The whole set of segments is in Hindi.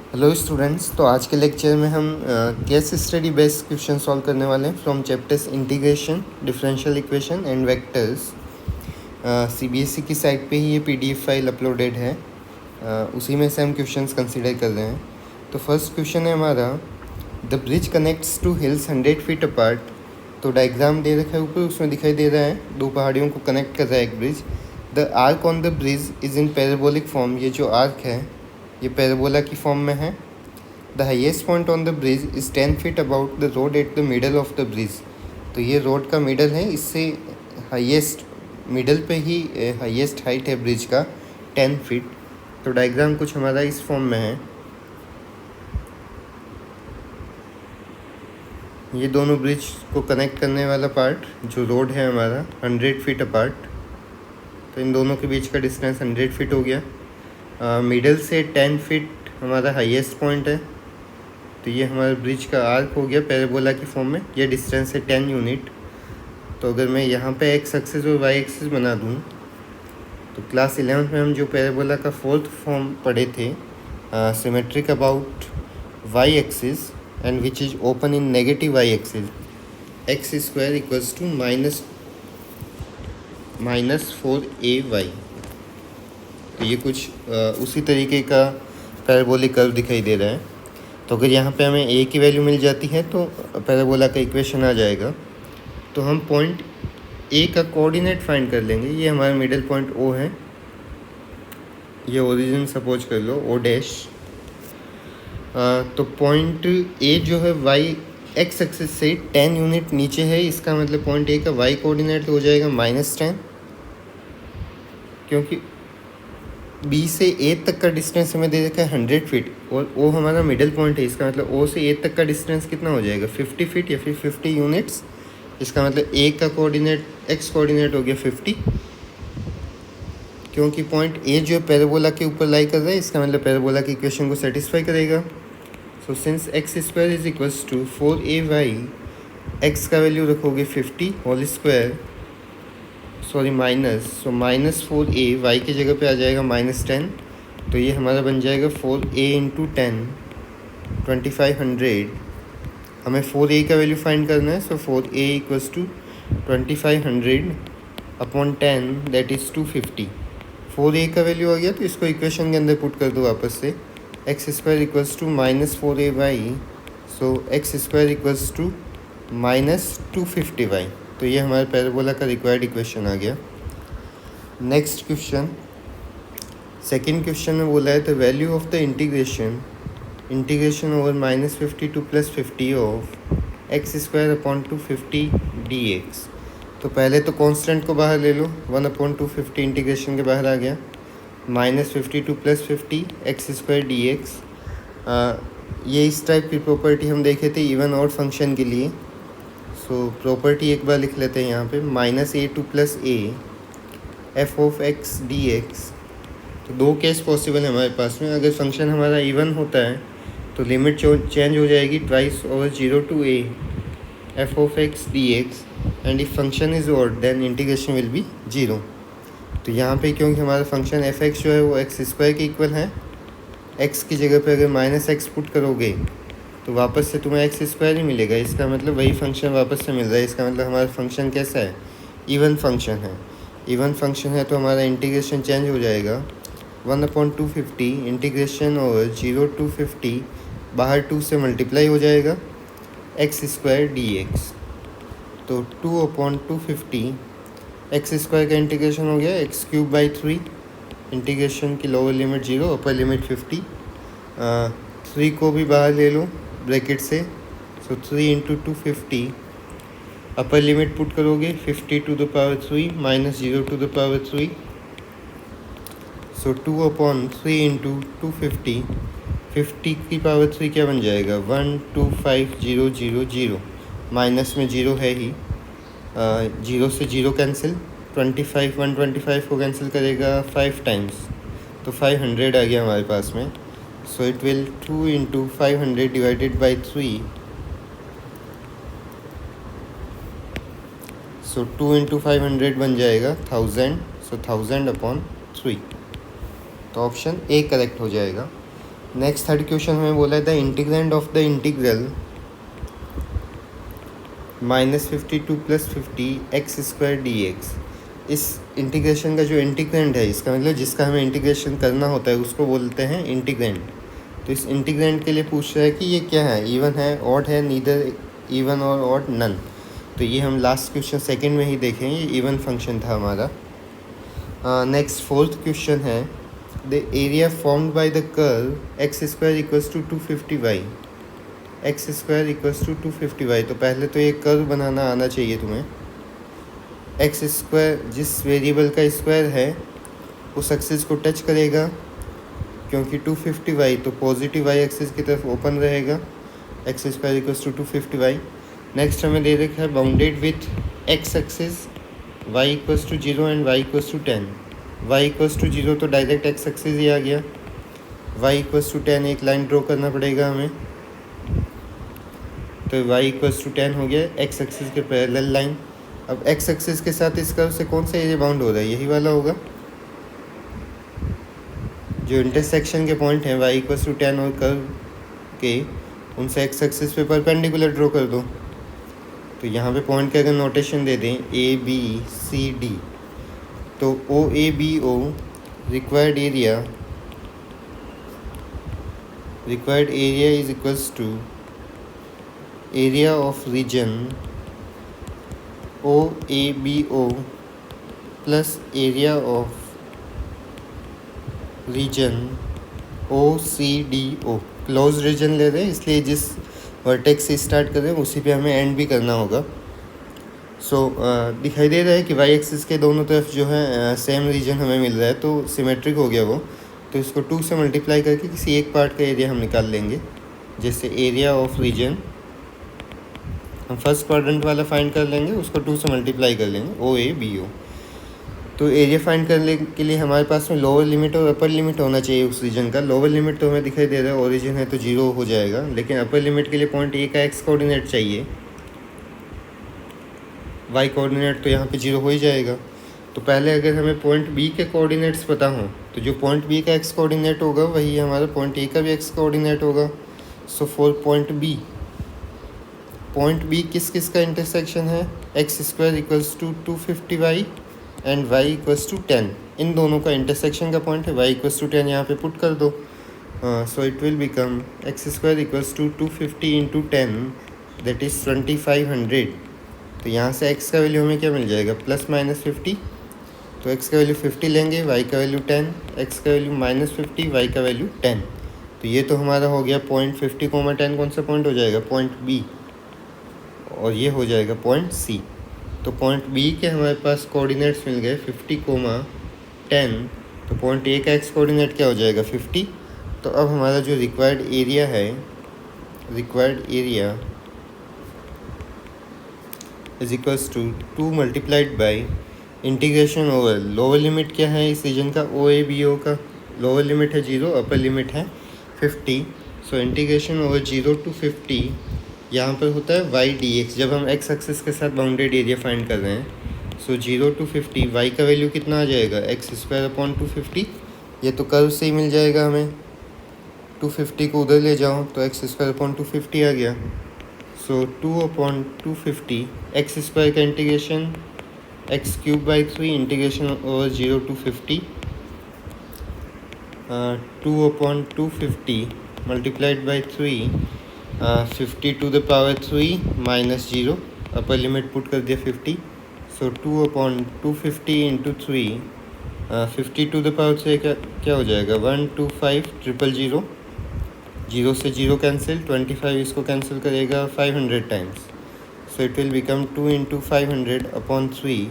हेलो स्टूडेंट्स, तो आज के लेक्चर में हम case study based question solve करने वाले हैं from chapters integration, differential equation and vectors. CBSE की साइट पे ही ये पीडीएफ फाइल अपलोडेड है, उसी में से हम क्वेश्चंस कंसीडर कर रहे हैं। तो फर्स्ट क्वेश्चन है हमारा, the bridge connects to hills 100 feet apart. तो डायग्राम दे रखा है ऊपर, उसमें दिखाई दे रहा है दो पहाड़ियों को कनेक्ट कर रहा है एक bridge. The arc on the bridge is in parabolic form. ये जो आर्क है ये पैराबोला की फॉर्म में है। The highest point on the bridge is 10 feet about the road at the middle of the bridge. तो ये रोड का मिडल है, इससे हाइएस्ट मिडल पे ही हाइएस्ट हाइट है ब्रिज का 10 फीट। तो डायग्राम कुछ हमारा इस फॉर्म में है। ये दोनों ब्रिज को कनेक्ट करने वाला पार्ट जो रोड है हमारा 100 फीट अपार्ट, तो इन दोनों के बीच का डिस्टेंस 100 फीट हो गया। मिडल से 10 फीट हमारा हाईएस्ट पॉइंट है, तो ये हमारा ब्रिज का आर्क हो गया पैराबोला की फॉर्म में। ये डिस्टेंस है 10 यूनिट। तो अगर मैं यहाँ पे एक्स एक्सिस और वाई एक्सिस बना दूँ, तो क्लास 11th में हम जो पैराबोला का फोर्थ फॉर्म पढ़े थे, symmetric about Y axis and which is open in negative Y axis, X square equals to minus 4ay। तो ये कुछ उसी तरीके का पैराबोलिक कर्व दिखाई दे रहा है। तो अगर यहाँ पे हमें a की वैल्यू मिल जाती है तो पैराबोला का इक्वेशन आ जाएगा। तो हम पॉइंट a का कोऑर्डिनेट फाइंड कर लेंगे। ये हमारा मिडिल पॉइंट o है, ये ओरिजिन सपोज कर लो o डैश। तो पॉइंट a जो है y एक्स एक्सिस से 10 यूनिट नीचे है, इसका मतलब पॉइंट a का y कोऑर्डिनेट हो जाएगा -10, क्योंकि B से A तक का डिस्टेंस हमें दे रखा है 100 फीट और O हमारा मिडिल पॉइंट है। इसका मतलब O से A तक का डिस्टेंस कितना हो जाएगा, 50 फीट या फिर 50 यूनिट्स। इसका मतलब A का कोऑर्डिनेट x कोऑर्डिनेट हो गया 50, क्योंकि पॉइंट A जो पैराबोला के ऊपर लाई कर रहा है, इसका मतलब पैराबोला की इक्वेशन को सेटिस्फाई करेगा। So since X square is equals to 4ay, x का वैल्यू रखोगे 50 whole square, sorry minus, so -4a y की जगह पे आ जाएगा -10। तो ये हमारा बन जाएगा 4a इंटू 10 2500। हमें 4a का वैल्यू फाइंड करना है। So 4a equals to 2500 upon 10 that is 250। 4a का वैल्यू आ गया तो इसको इक्वेशन के अंदर पुट कर दो वापस से। X square equals to -4ay, so X square equals to -250y। तो ये हमारे पैराबोला का रिक्वायर्ड इक्वेशन आ गया। नेक्स्ट क्वेश्चन, सेकंड क्वेश्चन में बोला है the value of the integration over -50 to +50 of X square upon 250 dx। तो पहले तो कांस्टेंट को बाहर ले लो, 1/250 इंटीग्रेशन के बाहर आ गया, -50 टू +50 एक्स स्क्वायर dx। ये इस टाइप की प्रॉपर्टी हम देखे थे इवन और फंक्शन के लिए। सो प्रॉपर्टी एक बार लिख लेते हैं यहाँ पे, -a to +a f of x dx। तो दो केस पॉसिबल है हमारे पास में। अगर फंक्शन हमारा इवन होता है तो लिमिट चेंज हो जाएगी twice over 0 to a f of x dx, and if function is odd then integration will be 0। तो यहाँ पे क्योंकि हमारा फंक्शन f(x) जो है वो एक्स स्क्वायर के इक्वल है, x की जगह पे अगर -x पुट करोगे तो वापस से तुम्हें एक्स स्क्वायर ही मिलेगा। इसका मतलब वही फंक्शन वापस से मिल रहा है। इसका मतलब हमारा फंक्शन कैसा है, इवन फंक्शन है। इवन फंक्शन है तो हमारा इंटीग्रेशन चेंज हो जाएगा, 1/250 इंटीग्रेशन ओवर 0 टू 50, बाहर 2 से मल्टीप्लाई हो जाएगा एक्स स्क्वायर dx। तो 2/250 एक्स स्क्वायर का इंटीग्रेशन हो गया x³ 3, इंटीग्रेशन की लोअर लिमिट 0, अपर लिमिट 50। 3 को भी बाहर ले लो ब्रैकेट से, so 3 into 250, upper limit put करोगे 50 to the power 3 -0 to the power 3, so 2/3 into 250, 50 की पावर 3 क्या बन जाएगा, 125000। माइनस में 0 है ही, 0 से 0 कैंसिल, 25 125 को कैंसिल करेगा 5 टाइम्स, तो 500 आ गया हमारे पास में। सो it will 2 into 500 divided by 3, so 2 into 500 बन जाएगा 1000, सो 1000/3। तो ऑप्शन ए करेक्ट हो जाएगा। नेक्स्ट थर्ड क्वेश्चन में बोला है the integrand of the integral -52 + 50 x² dx। इस इंटीग्रेशन का जो इंटीग्रेंड है, इसका मतलब जिसका हमें इंटीग्रेशन करना होता है उसको बोलते हैं इंटीग्रेंड। तो इस इंटीग्रेंड के लिए पूछ रहा है कि ये क्या है, इवन है, ऑड है, नीदर इवन और ऑड नन। तो ये हम लास्ट क्वेश्चन सेकंड में ही देखें, ये इवन फंक्शन था हमारा। नेक्स्ट फोर्थ क्वेश्चन है the area formed by the curve x² = 250y। x² = 250y। तो पहले तो ये कर्व बनाना आना चाहिए तुम्हें। x² जिस वेरिएबल का स्क्वायर है उस एक्सिस को टच करेगा, क्योंकि 250y तो पॉजिटिव वाई एक्सिस की तरफ ओपन रहेगा। x² = 250y। नेक्स्ट हमें दे रखा है bounded with x axis y = 0 and y = 10। y = 0 तो डायरेक्ट x एक्सिस ही आ गया, y = 10 एक लाइन ड्रॉ करना पड़ेगा हमें, तो y = 10 हो गया x एक्सिस के पैरेलल लाइन। अब x एक्सिस के साथ इस कर्व से कौन सा एरिया बाउंड हो रहा है, यही वाला होगा। जो इंटरसेक्शन के पॉइंट हैं y = 10 और कर्व के, उनसे x एक्सिस पे परपेंडिकुलर ड्रॉ कर दो। तो यहाँ पे पॉइंट का अगर नोटेशन दे दें ABCD, तो OABO required area is equals to area of region OABO plus area of region OCDO। Close region ले रहे हैं इसलिए जिस वर्टेक्स से स्टार्ट कर रहे हैं उसी पे हमें एंड भी करना होगा। दिखाई दे रहा है कि वाई एक्सिस के दोनों तरफ जो है सेम रीजन हमें मिल रहा है, तो सिमेट्रिक हो गया वो। तो इसको 2 से मल्टीप्लाई करके किसी एक पार्ट का एरिया हम निकाल लेंगे। जैसे एरिया ऑफ रीजन हम फर्स्ट क्वाड्रेंट वाला फाइंड कर लेंगे, उसको 2 से मल्टीप्लाई कर लेंगे OABO। तो एरिया फाइंड करने के लिए हमारे पास में लोअर लिमिट और अपर लिमिट होना चाहिए उस रीजन का। लोअर लिमिट तो हमें दिखाई दे रहा है ओरिजिन है तो 0 हो जाएगा, लेकिन अपर लिमिट के लिए पॉइंट ए का एक्स कोऑर्डिनेट चाहिए, वाई कोऑर्डिनेट तो यहाँ पे 0 हो ही जाएगा। तो पहले अगर हमें पॉइंट बी के कोऑर्डिनेट्स पता हों तो जो पॉइंट बी का एक्स कोऑर्डिनेट होगा वही हमारा पॉइंट ए का भी एक्स कोऑर्डिनेट होगा। सो फॉर पॉइंट बी किस किस का इंटरसेक्शन है, x² = 250y एंड y = 10। इन दोनों का इंटरसेक्शन का पॉइंट है, y = 10 यहाँ पे पुट कर दो। सो it will become x² = 250 × 10 that is 2500। तो यहाँ से x का वैल्यू हमें क्या मिल जाएगा, ±50। तो x का वैल्यू 50 लेंगे, y का वैल्यू 10, x का वैल्यू -50, y का वैल्यू 10। तो ये तो हमारा हो गया पॉइंट 50, 10 कौन सा पॉइंट हो जाएगा, पॉइंट B, और ये हो जाएगा पॉइंट C। तो पॉइंट B के हमारे पास कोऑर्डिनेट्स मिल गए 50, 10। तो पॉइंट A का एक्स कोऑर्डिनेट क्या हो जाएगा, 50। तो अब हमारा जो रिक्वायर्ड एरिया है, is equals to 2 multiplied by integration over lower limit क्या है इस रीजन का, OABO का लोअर लिमिट है 0, अपर लिमिट है 50। सो इंटीग्रेशन ओवर 0 to 50 यहाँ पर होता है y dx, जब हम x एक्सिस के साथ बाउंडेड एरिया फाइंड कर रहे हैं। सो 0 to 50 y का वैल्यू कितना आ जाएगा, x² / 250। ये तो कर्व से ही मिल जाएगा हमें, 250 को उधर ले जाओ तो x² / 250 आ गया। सो 2/250 x² का integration x³ / 3 integration over 0 to 50, 2/250 multiplied by 3, 50 to the power 3 - 0, upper limit put कर दिया 50। सो 2/250 × 3, 50 to the power 3 क्या हो जाएगा, 125,000, 0 से 0 कैंसिल, 25 इसको कैंसिल करेगा 500 times. So it will become 2 × 500/3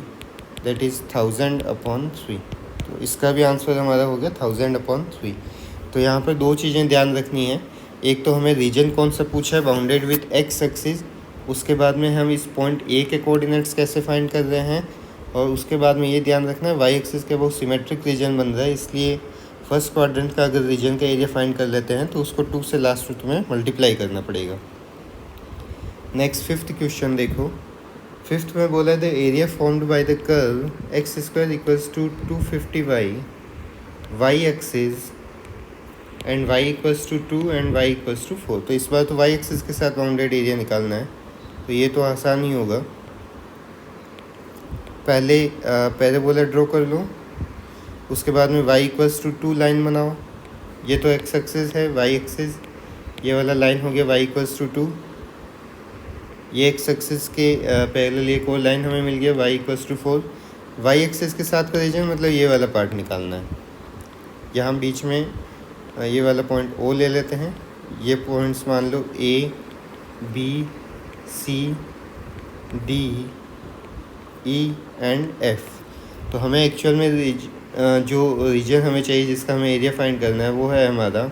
that is 1000/3। तो इसका भी आंसर हमारा हो गया 1000/3। तो यहाँ पर 2 चीज़ें ध्यान रखनी है, एक तो हमें रीजन कौन सा पूछा है बाउंडेड विथ x एक्सिस, उसके बाद में हम इस पॉइंट A के कोऑर्डिनेट्स कैसे फाइंड कर रहे हैं, और उसके बाद में ये ध्यान रखना है y एक्सिस के बहुत सिमेट्रिक रीजन बन रहा है, इसलिए फर्स्ट क्वाड्रेंट का अगर रीजन का एरिया फाइंड कर लेते हैं तो उसको 2 से लास्ट में तुम्हें मल्टीप्लाई करना पड़ेगा। नेक्स्ट फिफ्थ क्वेश्चन देखो, फिफ्थ में बोला है the area formed by the curve x² = 250y, y axis and y equals to 2 and y equals to 4। तो इस बार तो y एक्सिस के साथ बाउंडेड एरिया निकालना है, तो ये तो आसान ही होगा। पहले पैराबोला ड्रॉ कर लो, उसके बाद में y इक्वल्स टू 2 लाइन बनाओ। ये तो x एक्सिस है, y एक्सिस ये वाला लाइन हो गया y इक्वल्स टू 2। ये x एक्सिस के पैरेलल एक और लाइन हमें मिल गया y equals to 4। y axis के साथ का रीजन मतलब ये वाला पार्ट निकालना है। यहाँ बीच में ये वाला पॉइंट O ले लेते हैं। ये पॉइंट्स मान लो A, B, C, D, E and F। तो हमें एक्चुअल में जो रीजन हमें चाहिए, जिसका हमें एरिया फाइंड करना है, वो है हमारा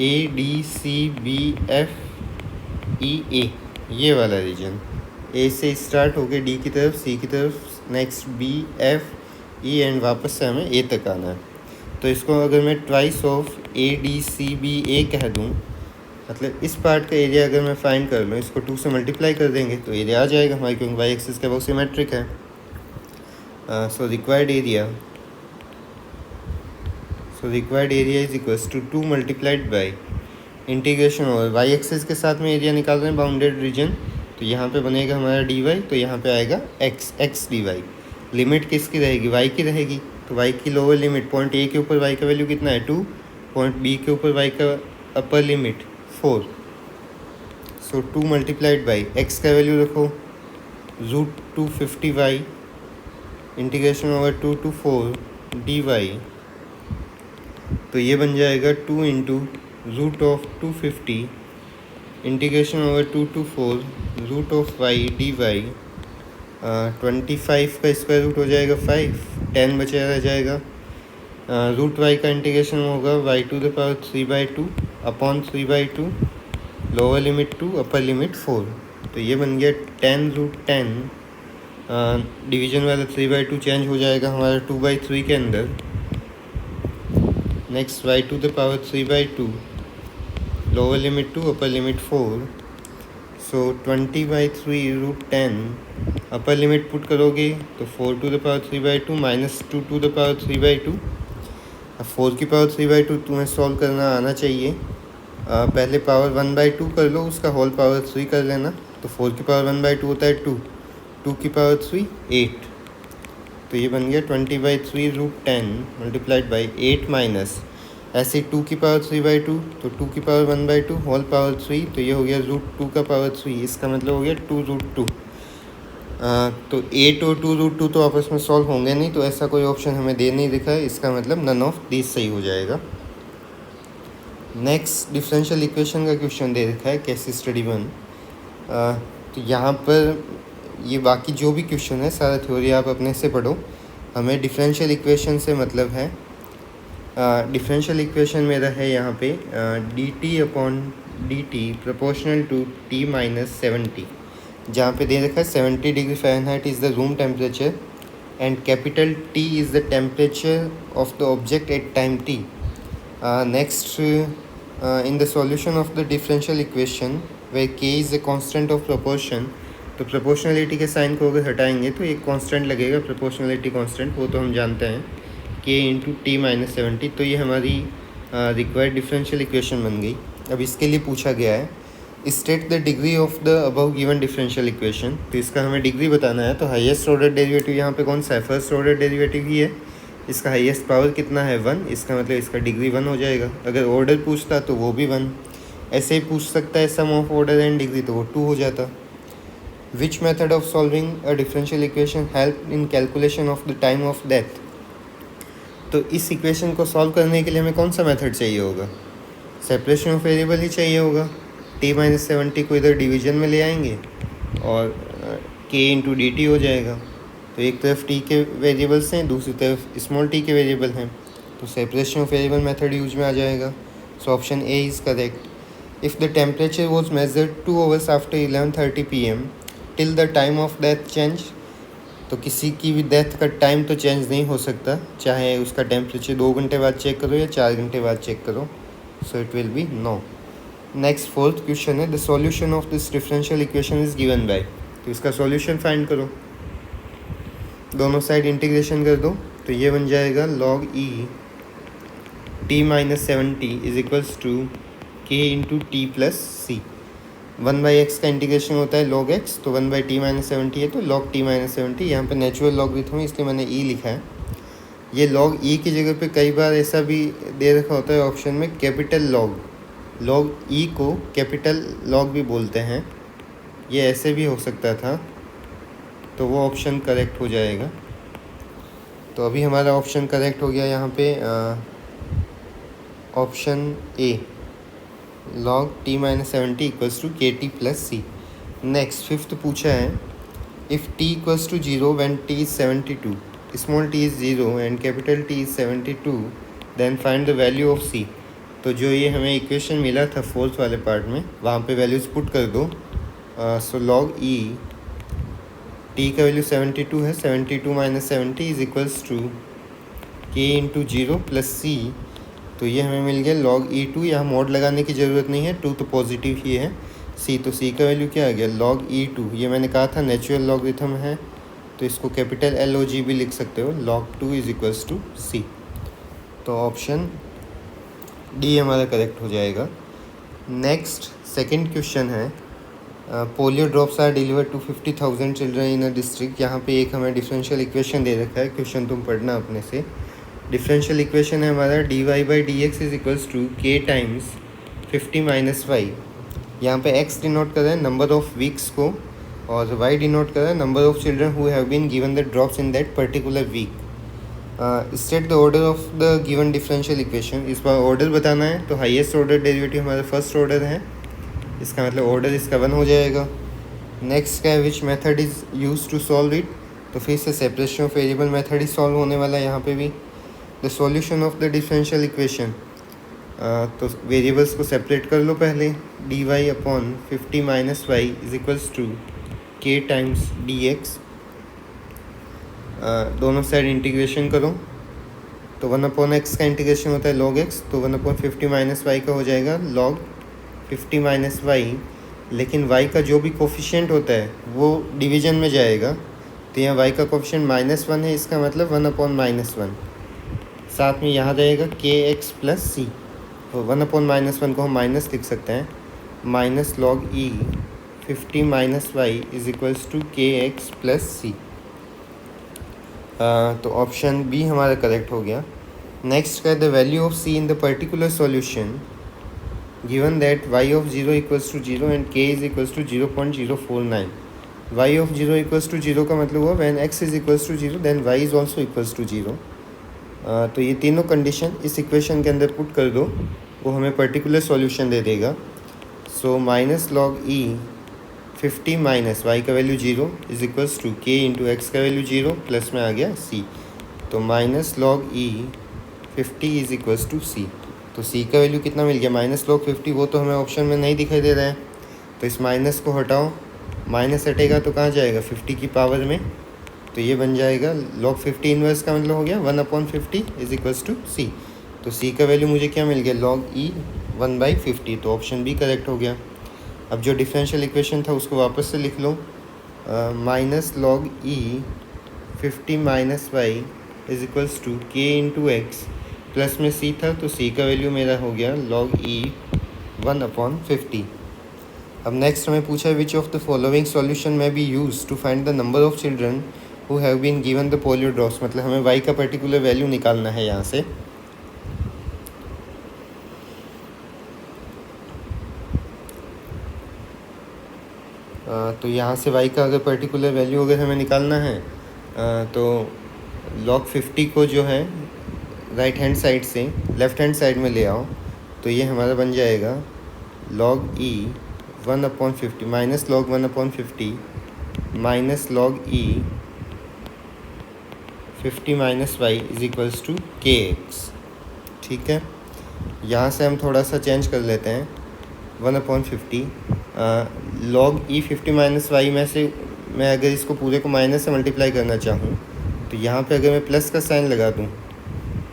A, D, C, B, F, E, A। ये वाला रीजन A से स्टार्ट होके D की तरफ, C की तरफ, next B, F, E and वापस से हमें A तक आना है। तो इसको अगर मैं twice of A, D, C, B, A कह दूँ, मतलब इस पार्ट का एरिया अगर मैं फाइंड कर लूँ, इसको 2 से मल्टीप्लाई कर देंगे तो एरिया आ जाएगा हमारे, क्योंकि वाई एक्सिस का वो सिमेट्रिक है। So required area is equals to 2 multiplied by integration over Y axis के साथ में एरिया निकाल रहे हैं बाउंडेड रीजन, तो यहाँ पे बनेगा हमारा डी वाई, तो यहाँ पे आएगा एक्स डी वाई। लिमिट किसकी रहेगी? वाई की रहेगी। तो y की लोअर लिमिट पॉइंट A के ऊपर y का वैल्यू कितना है 2, पॉइंट B के ऊपर y का upper limit 4। So 2 multiplied by x का वैल्यू रखो √250y integration over 2 to 4 dy। तो ये बन जाएगा 2 into √250 integration over 2 to 4 √y dy। 25 का स्क्वायर रूट हो जाएगा 5, 10 बचा रह जाएगा। रूट वाई का इंटीग्रेशन होगा y⁴/2 upon 3/2, lower limit 2 upper limit 4। तो ये बन गया 10√10। डिवीजन वाला 3/2 चेंज हो जाएगा हमारा 2/3 के अंदर। Next y⁴/2 lower limit 2 upper limit 4। सो 20/3√10 अपर लिमिट पुट करोगे तो 4⁵ माइनस 2⁵। अब 4 की पावर 3/2 तुम्हें सॉल्व करना आना चाहिए। पहले पावर 1/2 कर लो, उसका होल पावर 3 कर लेना। तो 4 की पावर 1/2 होता है 2, 2 की पावर 3 8। तो ये बन गया 20/3√10 मल्टीप्लाइड बाई 8 माइनस ऐसे 2 की पावर 3/2, तो 2 की पावर 1/2 होल पावर 3, तो ये हो गया √2 का पावर 3। इसका मतलब हो गया 2√2। तो 8 और 2√2 तो आपस में सॉल्व होंगे नहीं, तो ऐसा कोई ऑप्शन हमें दे नहीं दिखा है। इसका मतलब नन ऑफ दिस सही हो जाएगा। नेक्स्ट डिफरेंशियल इक्वेशन का क्वेश्चन दे रखा है केस स्टडी 1। तो यहाँ पर ये बाकी जो भी क्वेश्चन है सारा थ्योरी आप अपने से पढ़ो। हमें डिफरेंशियल इक्वेशन से मतलब है, डिफरेंशियल इक्वेशन मेरा है यहाँ पे dt/dt प्रोपोर्शनल टू T-70, जहाँ पे दे रखा है 70 degree Fahrenheit is the room temperature and capital T is the temperature of the object at time T। Next in the solution of the differential equation way K is the constant of proportion. तो प्रोपोर्शनलिटी के साइन को अगर हटाएंगे तो एक कांस्टेंट लगेगा, प्रोपोर्शनलिटी कांस्टेंट, वो तो हम जानते हैं, K इंटू T-70। तो ये हमारी रिक्वायर्ड डिफरेंशियल इक्वेशन बन गई। अब इसके लिए पूछा गया है state the degree of the above given differential equation. तो इसका हमें डिग्री बताना है। तो हाईएस्ट ऑर्डर डेरिवेटिव यहाँ पे कौन सा है? फर्स्ट ऑर्डर डेरिवेटिव ही है। इसका हाईएस्ट पावर कितना है? 1। इसका मतलब इसका डिग्री 1 हो जाएगा। अगर ऑर्डर पूछता तो वो भी 1। ऐसे ही पूछ सकता है सम ऑफ ऑर्डर एंड डिग्री, तो वो 2 हो जाता। Which method of solving a differential equation help in calculation of the time of death. तो इस इक्वेशन को सॉल्व करने के लिए हमें कौन सा मेथड चाहिए होगा? सेपरेशन ऑफ वेरिएबल ही चाहिए होगा। T-70 को इधर डिवीजन में ले आएंगे और K इंटू dt हो जाएगा। तो एक तरफ T के वेरिएबल्स हैं, दूसरी तरफ स्मॉल t के वेरिएबल हैं, तो separation of variable method use में आ जाएगा। सो option A is correct. If the temperature was measured 2 hours after 11:30 PM till the time of death change. तो किसी की भी डेथ का टाइम तो चेंज नहीं हो सकता, चाहे उसका टेम्परेचर 2 घंटे बाद चेक करो या 4 घंटे बाद चेक करो। So it will be no. Next fourth question है the solution of this differential equation is given by. तो इसका सॉल्यूशन फाइंड करो, दोनों साइड इंटीग्रेशन कर दो। तो ये बन जाएगा log e T minus 70 is equals to K into T plus C. 1/x का इंटीग्रेशन होता है log x, तो 1/t माइनस 70 है तो log t माइनस 70। यहाँ पे नेचुरल लॉगरिथम है इसलिए मैंने e लिखा है। ये log e की जगह पे कई बार ऐसा भी दे रखा होता है ऑप्शन में कैपिटल log e को कैपिटल log भी बोलते हैं, ये ऐसे भी हो सकता था, तो वो ऑप्शन करेक्ट हो जाएगा। तो अभी हमारा ऑप्शन करेक्ट हो गया यहाँ पे option A, log t minus 70 equals to K T plus C. Next fifth पूछा है, if t equals to 0 when t is 72, small t is 0 and capital T is 72, then find the value of c। तो जो ये हमें इक्वेशन मिला था फोर्थ वाले पार्ट में, वहाँ पे वैल्यूज़ पुट कर दो। सो log e, t का वैल्यू 72 है, 72 minus 70 is equals to k into 0 plus C. तो ये हमें मिल गया log e2। यहाँ मोड लगाने की ज़रूरत नहीं है, 2 तो पॉजिटिव ही है, c तो c का वैल्यू क्या आ गया log e2। ये मैंने कहा था नेचुरल लॉगरिथम है, तो इसको कैपिटल LOG भी लिख सकते हो, log 2 is equals to c। तो ऑप्शन डी हमारा करेक्ट हो जाएगा। नेक्स्ट सेकंड क्वेश्चन है, polio drops are delivered to 50,000 children in a district. यहाँ पे एक हमें डिफरेंशियल इक्वेशन दे रखा है, क्वेश्चन तुम पढ़ना अपने से। डिफरेंशियल इक्वेशन है हमारा dy/dx is equals to k times 50 minus Y. यहाँ पे x डिनोट कर रहा है नंबर ऑफ वीक्स को और y डिनोट कर रहा है number of children who have been given the drops in that particular week. State the order of the given differential equation. इस बार ऑर्डर बताना है, तो हाईएस्ट ऑर्डर डेरिवेटिव हमारा फर्स्ट ऑर्डर है, इसका मतलब ऑर्डर इसका 1 हो जाएगा। नेक्स्ट क्या है, which method is use to solve it. तो फिर से सेपरेशन ऑफ वेरिएबल मेथड ही सॉल्व होने वाला है यहाँ पे भी। The solution of the differential equation, तो वेरिएबल्स को सेपरेट कर लो पहले। dy upon 50 minus Y is equals to k times dx। दोनों साइड इंटीग्रेशन करो, तो 1/x का इंटीग्रेशन होता है log x, तो 1/50 माइनस वाई का हो जाएगा log 50 माइनस वाई। लेकिन y का जो भी कोफिशिएंट होता है वो डिवीजन में जाएगा, तो यहाँ y का कोफिशिएंट -1 है, इसका मतलब 1/-1। साथ में यहाँ रहेगा kx प्लस सी, तो 1/-1 को हम माइनस लिख सकते हैं, minus log e 50 minus Y is equals to kx plus C. तो ऑप्शन बी हमारा करेक्ट हो गया। नेक्स्ट का the value of c in the particular solution given that y of 0 equals to 0 and k is equals to 0.049। y of 0 equals to 0 का मतलब हुआ when x is equals to 0 then y is also equals to 0। तो ये तीनों कंडीशन इस इक्वेशन के अंदर पुट कर दो, वो हमें पर्टिकुलर सॉल्यूशन दे देगा। So minus log e 50 minus y का value 0 is equals to k into X का वैल्यू 0 प्लस में आ गया c, तो minus log e 50 is equals to c। तो c का वैल्यू कितना मिल गया माइनस log 50, वो तो हमें ऑप्शन में नहीं दिखाई दे रहा है, तो इस माइनस को हटाओ, माइनस हटेगा तो कहाँ जाएगा 50 की पावर में, तो ये बन जाएगा log 50 इन्वर्स का मतलब हो गया 1/50 इज इक्वल्स टू c। तो c का वैल्यू मुझे क्या मिल गया log e 1/50, तो ऑप्शन बी करेक्ट हो गया। अब जो डिफरेंशियल इक्वेशन था उसको वापस से लिख लो, minus log e 50 minus Y is equals to k into X, plus में c था तो c का वैल्यू मेरा हो गया log e 1/50। अब नेक्स्ट हमें पूछा है which of the following solution में be use to find the number of children who have been given the polio drops. मतलब हमें y का पर्टिकुलर वैल्यू निकालना है यहाँ से। तो यहाँ से y का अगर पर्टिकुलर वैल्यू अगर हमें निकालना है तो log 50 को जो है राइट हैंड साइड से लेफ़्ट हैंड साइड में ले आओ, तो ये हमारा बन जाएगा log e 1/50 minus log 1/50 minus log e 50 minus Y is equals to kx। ठीक है, यहाँ से हम थोड़ा सा चेंज कर लेते हैं 1/50 log e 50 माइनस वाई में से मैं अगर इसको पूरे को माइनस से मल्टीप्लाई करना चाहूँ, तो यहाँ पे अगर मैं प्लस का साइन लगा दूँ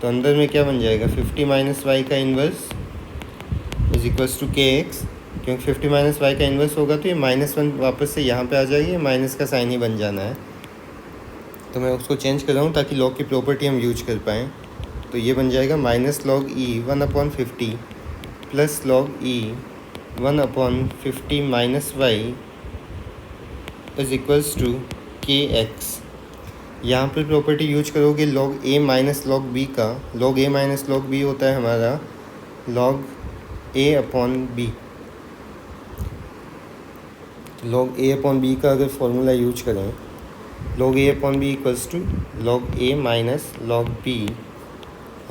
तो अंदर में क्या बन जाएगा 50 माइनस वाई का inverse is equals to kx। क्योंकि 50 माइनस वाई का इन्वर्स होगा तो ये -1 वापस से यहाँ पे आ जाएगी, माइनस का साइन ही बन जाना है। तो मैं उसको चेंज कर रहा हूँ ताकि लॉग की प्रॉपर्टी हम यूज कर पाएँ। तो ये बन जाएगा minus log E 1/50 plus log E 1/50 minus Y is equals to K X. यहाँ पर प्रॉपर्टी यूज करोगे log A minus log B का। Log A minus log B होता है हमारा log A upon B. Log A upon B का अगर फॉर्मूला यूज करें, log A upon B equals to log A minus log B,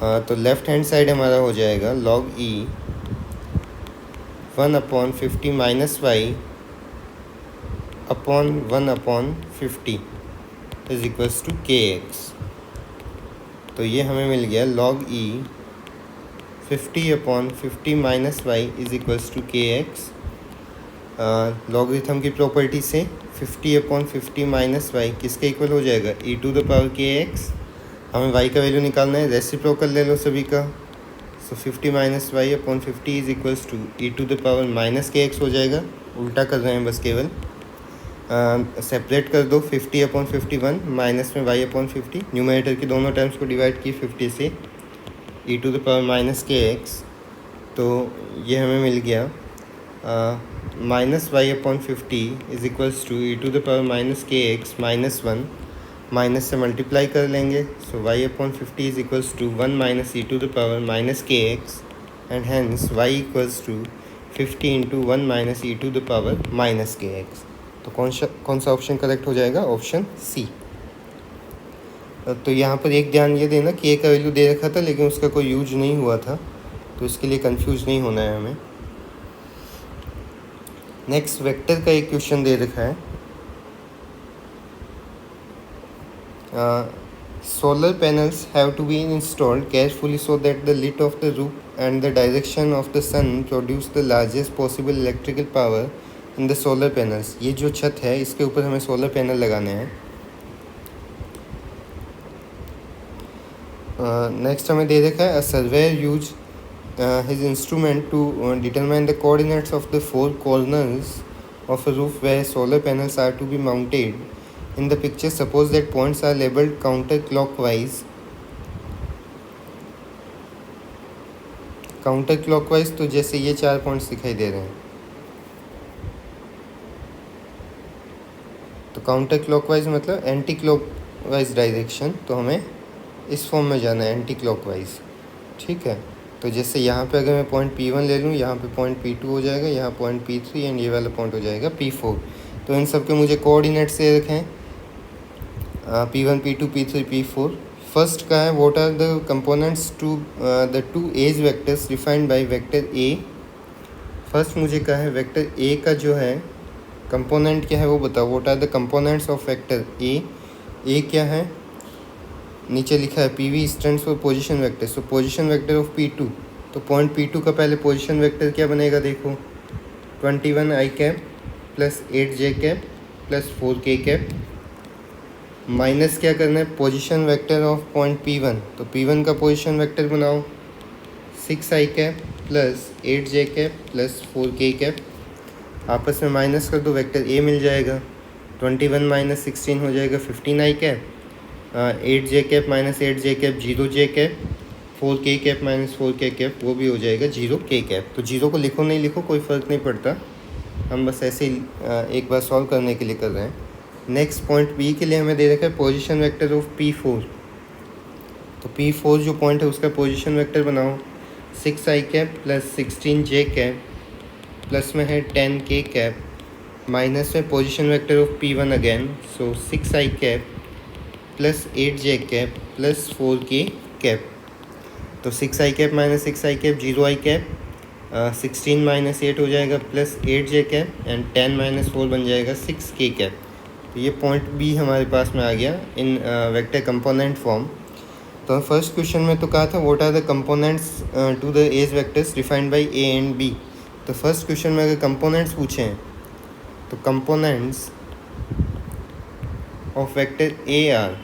तो लेफ्ट हैंड साइड हमारा हो जाएगा log E 1/50 minus Y upon 1/50 is equals to K X. तो ये हमें मिल गया log E 50/50 minus Y is equals to K X. Logarithm की प्रॉपर्टी से 50/50 माइनस वाई किसके इक्वल हो जाएगा, E to the power K X. हमें वाई का वैल्यू निकालना है, रेसिप्रोकल ले लो सभी का। So 50 minus Y upon 50 is equals to E to the power minus K x हो जाएगा। उल्टा कर रहे हैं बस केवल, सेपरेट कर दो 50/51 माइनस में y/50। न्यूमरेटर की दोनों टर्म्स को डिवाइड की 50 से, E to the power minus K X. तो ये हमें मिल गया minus y/50 is equals to E to the power minus K X minus 1। Minus से मल्टीप्लाई कर लेंगे, so y/50 is equals to 1 minus E to the power minus K X and hence y equals to 50 into 1 minus E to the power minus K X. तो कौन सा ऑप्शन करेक्ट हो जाएगा, ऑप्शन सी। तो यहाँ पर एक ध्यान ये देना कि ए का वैल्यू दे रखा था लेकिन उसका कोई यूज नहीं हुआ था, तो इसके लिए कंफ्यूज नहीं होना है हमें। नेक्स्ट वेक्टर का एक क्वेश्चन दे रखा है। Solar panels have to be installed carefully so that the lit of the roof and the direction of the sun produce the largest possible electrical power in the solar panels. ये जो छत है इसके ऊपर हमें सोलर पैनल लगाने हैं। नेक्स्ट हमें दे रखा है a surveyor use his instrument to determine the coordinates of the 4 corners of a roof where solar panels are to be mounted in the picture. Suppose that points are labelled counter clockwise. Counter clockwise तो जैसे ये 4 पॉइंट्स दिखाई दे रहे हैं, तो काउंटर क्लॉकवाइज मतलब एंटी क्लॉकवाइज डायरेक्शन। तो हमें इस फॉर्म में जाना है, एंटी क्लॉकवाइज, ठीक है। तो जैसे यहाँ पे अगर मैं पॉइंट P1 ले लूँ, यहाँ पे पॉइंट P2 हो जाएगा, यहाँ पॉइंट P3 एंड ये वाला पॉइंट हो जाएगा P4। तो इन सब के मुझे कोऑर्डिनेट्स दे रखे हैं, P1 P2 P3 P4। First का है what are the components to the 2 as vectors defined by vector A. First मुझे कहा है वेक्टर ए का जो है कंपोनेंट क्या है वो बताओ। What are the components of vector A. A क्या है, नीचे लिखा है PV stands for position vector. So position vector of P2, तो पॉइंट P2 का पहले पोजीशन वेक्टर क्या बनेगा देखो, 21 i cap plus 8 j cap plus 4 k cap minus क्या करना है position vector of point P1। तो P1 का पोजीशन वेक्टर बनाओ 6 i cap plus 8 j cap plus 4 k cap. आपस में माइनस कर दो, वेक्टर ए मिल जाएगा। 21 माइनस 16 हो जाएगा 15 i cap, 8 j cap minus 8 j cap 0 j cap, 4 k cap minus 4 k cap वो भी हो जाएगा 0 k कैप। तो 0 को लिखो नहीं लिखो कोई फ़र्क नहीं पड़ता, हम बस ऐसे ही एक बार सॉल्व करने के लिए कर रहे हैं। नेक्स्ट पॉइंट बी के लिए हमें दे रखा है पोजीशन वेक्टर ऑफ P4। तो P4 जो पॉइंट है उसका पोजीशन वेक्टर बनाओ 6 i cap plus 16 j cap plus में है 10 k कैप माइनस में position vector of P1 again. So 6 i cap plus 8 j cap plus 4 k cap. तो 6 i cap minus 6 i cap 0 i cap, 16 minus 8 हो जाएगा plus 8 j cap and 10 minus 4 बन जाएगा 6 k कैप। तो ये पॉइंट बी हमारे पास में आ गया इन वेक्टर कंपोनेंट फॉर्म। तो फर्स्ट क्वेश्चन में तो कहा था what are the components to the edge vectors defined by a and b. तो फर्स्ट क्वेश्चन में अगर कंपोनेंट्स पूछे हैं तो components of vector a are,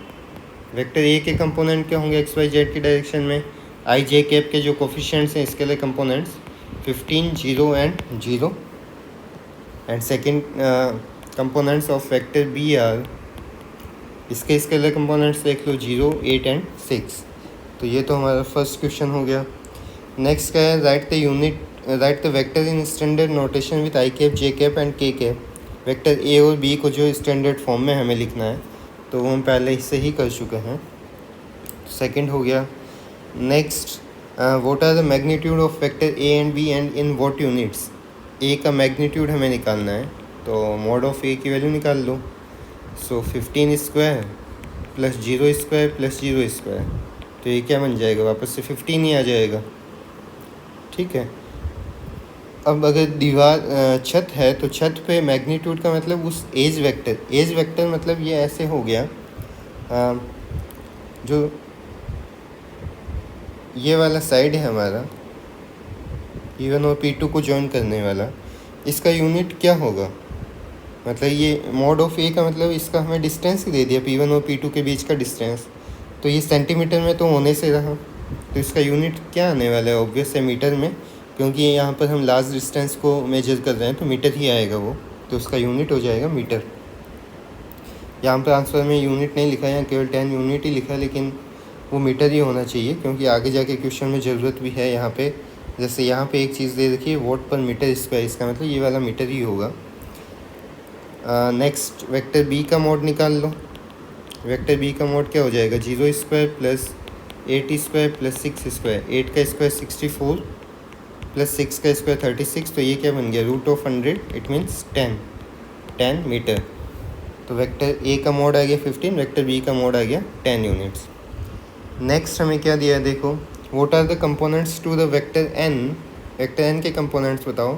vector a के कंपोनेंट क्या होंगे एक्स वाई जेड की डायरेक्शन में, आई जे कैप के जो कोफिशिएंट्स हैं इसके लिए components 15 0 and 0। And second components of vector b are, इसके लिए कंपोनेंट्स देख लो 0 8 एंड 6। तो तो ये तो हमारा फर्स्ट क्वेश्चन हो गया। नेक्स्ट क्या है, right the vector in standard notation with I cap, J cap and के कैप। वेक्टर ए और बी को जो स्टैंडर्ड फॉर्म में हमें लिखना है, तो वो हम पहले से ही कर चुके हैं। सेकंड हो गया। Next, what are the magnitude of vector A and B and in what units. A का मैग्नीट्यूड हमें निकालना है, तो मॉड ऑफ ए की वैल्यू निकाल लो। सो 15 square plus 0 square plus 0 square, तो ये क्या बन जाएगा, वापस से 15 ही आ जाएगा। ठीक है। अब अगर दीवार छत है, तो छत पे मैग्नीट्यूड का मतलब उस एज वेक्टर मतलब ये ऐसे हो गया, जो ये वाला साइड है हमारा P1 और P2 को जॉइन करने वाला, इसका यूनिट क्या होगा, मतलब ये मॉड ऑफ ए का मतलब इसका हमें डिस्टेंस ही दे दिया, P1 और P2 के बीच का डिस्टेंस, तो ये सेंटीमीटर में तो होने से रहा, तो इसका यूनिट क्या आने वाला है, ऑब्वियस है मीटर में, क्योंकि यहाँ पर हम लास्ट डिस्टेंस को मेजर कर रहे हैं, तो मीटर ही आएगा वो, तो उसका यूनिट हो जाएगा मीटर। यहाँ पर आंसर में यूनिट नहीं लिखा है, यहाँ केवल 10 यूनिट ही लिखा है, लेकिन वो मीटर ही होना चाहिए, क्योंकि आगे जाके क्वेश्चन में ज़रूरत भी है यहाँ पे। जैसे यहाँ पे एक चीज़ दे रखी है, वॉट पर मीटर स्क्वायर, इसका मतलब ये वाला मीटर ही होगा। नेक्स्ट, वेक्टर बी का मोड निकाल लो। वेक्टर बी का मोड क्या हो जाएगा, 0 square plus 8 square plus 6 square, 8 का स्क्वायर 64 प्लस 6 का स्क्वायर 36, तो ये क्या बन गया, root of 100, it means 10 metre. तो वेक्टर ए का मोड आ गया 15, वेक्टर बी का मोड आ गया 10 यूनिट्स। नेक्स्ट हमें क्या दिया है, देखो, what are the components to the vector N. Vector N के कंपोनेंट्स बताओ,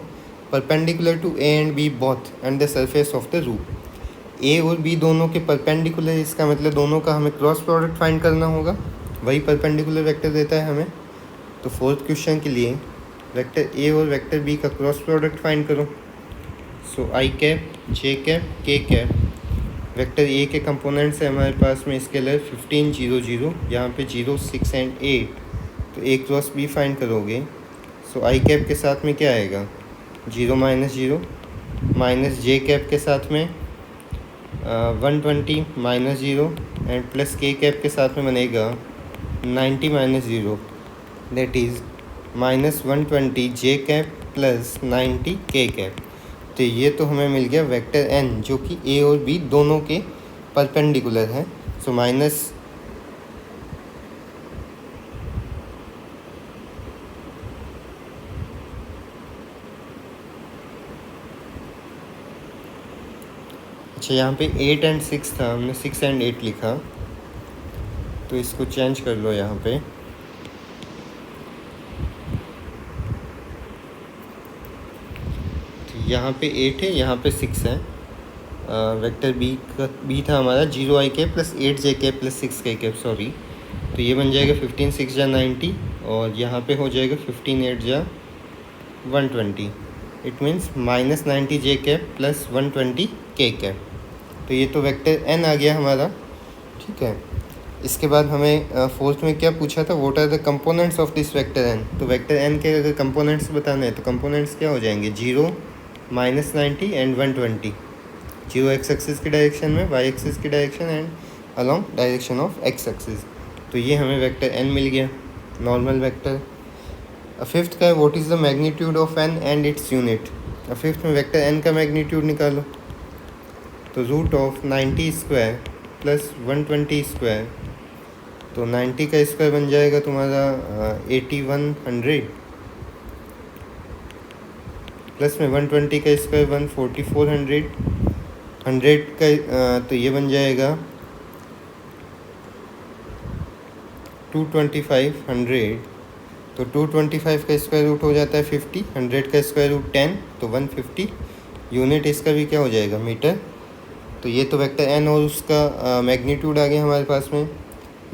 perpendicular to A and B both and the surface of the roof. A और बी दोनों के परपेंडिकुलर, इसका मतलब दोनों का हमें क्रॉस प्रोडक्ट फाइंड करना होगा, वही परपेंडिकुलर वेक्टर देता है हमें। तो फोर्थ क्वेश्चन के लिए वेक्टर ए और वेक्टर बी का क्रॉस प्रोडक्ट फाइंड करो। सो आई कैप, जे कैप, के कैप। वेक्टर ए के कंपोनेंट्स है हमारे पास में स्केलर 15 0 0, यहाँ पे 0 6 एंड 8, तो ए क्रॉस बी फाइंड करोगे। सो आई कैप के साथ में क्या आएगा, 0 -0, माइनस जे कैप के साथ में 120 -0 एंड प्लस के कैप के साथ में बनेगा 90 -0, that is -120 J cap plus 90 के कैप। तो ये तो हमें मिल गया वेक्टर एन, जो कि ए और बी दोनों के परपेंडिकुलर है। सो माइनस अच्छा, यहाँ पे 8 एंड 6 था, हमने 6 एंड 8 लिखा, तो इसको चेंज कर लो यहाँ पे। यहाँ पे 8 है, यहाँ पे 6 है। वेक्टर बी था हमारा 0 आई कैप प्लस 8 जे कैप प्लस 6 के कैप, सॉरी, तो ये बन जाएगा 15 6 जा 90, और यहाँ पे हो जाएगा 15 8 जा 120, it means -90 j cap plus 120 k cap. तो ये तो वेक्टर एन आ गया हमारा। ठीक है। इसके बाद हमें फोर्थ में क्या पूछा था, what are the components of this vector n. तो वेक्टर एन के अगर कंपोनेंट्स बताने हैं, तो कंपोनेंट्स क्या हो जाएंगे, 0 -90 एंड 120। 0 एक्स एक्सिस की डायरेक्शन में, वाई एक्सिस की direction and along direction of x axis. तो ये हमें वेक्टर एन मिल गया, नॉर्मल वेक्टर। फिफ्थ का है, what is the magnitude of n and its unit. Fifth में वेक्टर एन का मैग्नीट्यूड निकालो, तो root of 90 square plus 120 square, तो 90 का स्क्वायर बन जाएगा तुम्हारा 8100, प्लस में 120 का स्क्वायर 14400, 100 का तो ये बन जाएगा 22500, तो 225 का स्क्वायर रूट हो जाता है 50, 100 का स्क्वायर रूट 10, तो 150 यूनिट इसका भी क्या हो जाएगा, मीटर। तो ये तो वेक्टर एन और उसका मैग्नीट्यूड आ गया हमारे पास में।